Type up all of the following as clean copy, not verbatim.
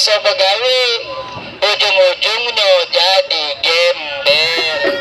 besok begawe, ujung-ujungnya jadi gembel.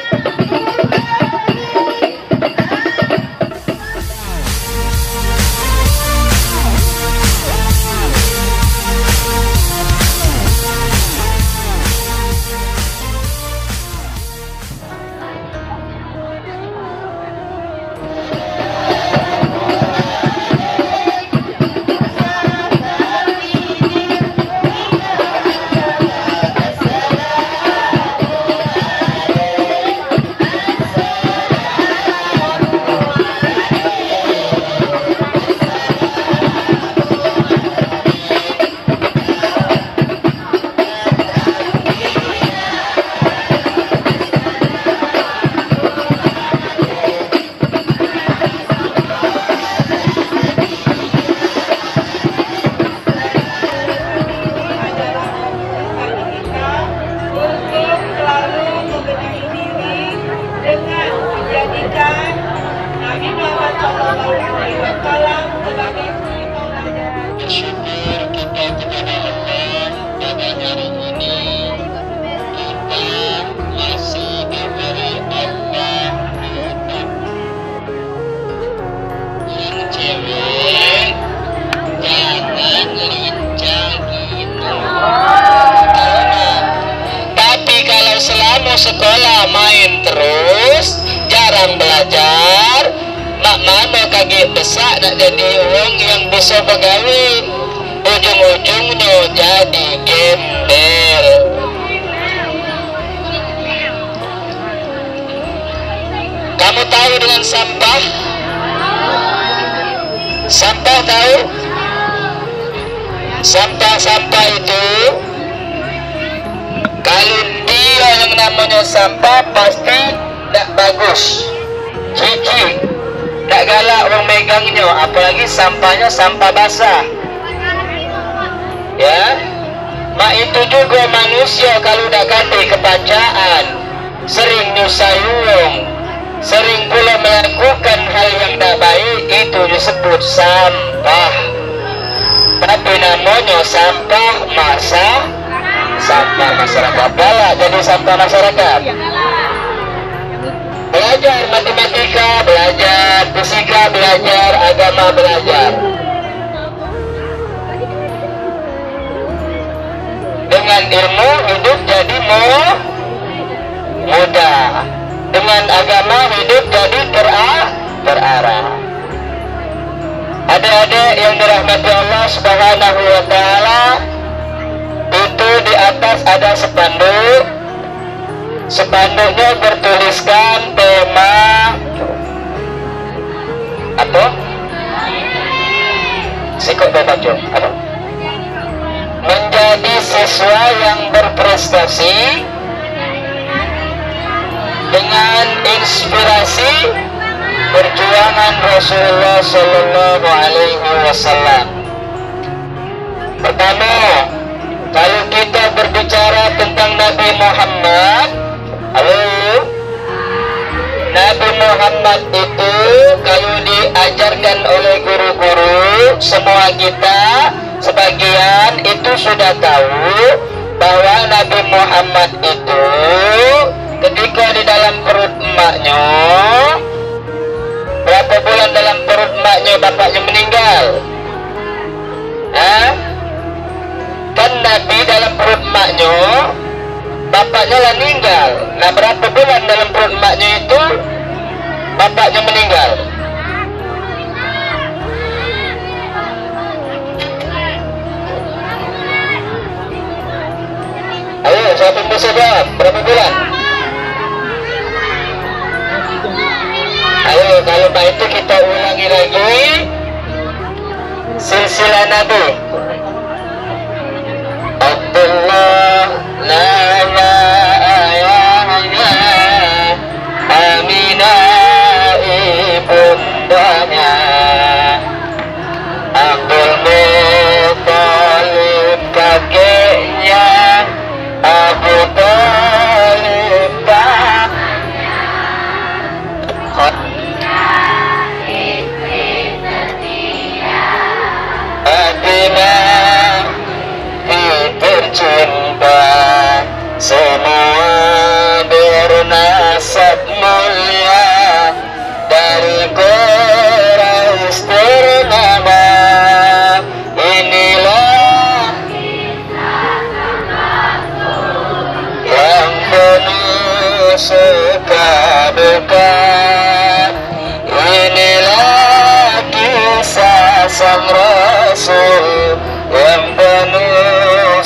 Sekolah main terus, jarang belajar, mak mama kaget besar nak jadi orang yang bisa begawe, ujung-ujungnya jadi gembel. Kamu tahu dengan sampah? Sampah tahu? Sampah-sampah itu kalau dia yang namanya sampah pasti tak bagus, cici, tak galak orang megangnya, apalagi sampahnya sampah basah. Ya, mak itu juga manusia kalau tak kata kebacaan, sering nyusayung, sering pula melakukan hal yang tak baik, itu disebut sampah. Tapi namanya sampah sampah masyarakat pula jadi sampah masyarakat. Belajar matematika, belajar fisika, belajar agama, belajar dengan ilmu hidup jadi mudah, dengan agama hidup jadi terarah. Adik-adik yang dirahmati Allah Subhanahu wa Ta'ala, itu di atas ada spanduk. Spanduknya bertuliskan tema apa? Sikut baca apa? Menjadi siswa yang berprestasi dengan inspirasi perjuangan Rasulullah Sallallahu Alaihi Wasallam. Pertama, kalau kita berbicara tentang Nabi Muhammad, Nabi Muhammad itu kalau diajarkan oleh guru-guru, semua kita sebagian itu sudah tahu bahwa Nabi Muhammad itu ketika di dalam perut emaknya, berapa bulan dalam perut emaknya bapaknya meninggal? Kan Nabi dalam perut emaknya bapaknya lah meninggal. Nah, berapa bulan dalam perut emaknya itu bapaknya meninggal? Ayo, siapa yang bisa jawab? Berapa bulan? Ayo, kalau Pak itu kita ulangi lagi silsilah Nabi. Abdullah nama ayahnya, Aminah ibundanya, Abdul Muttalib kakeknya, Abu Talib Fatimah sang Rasul yang penuh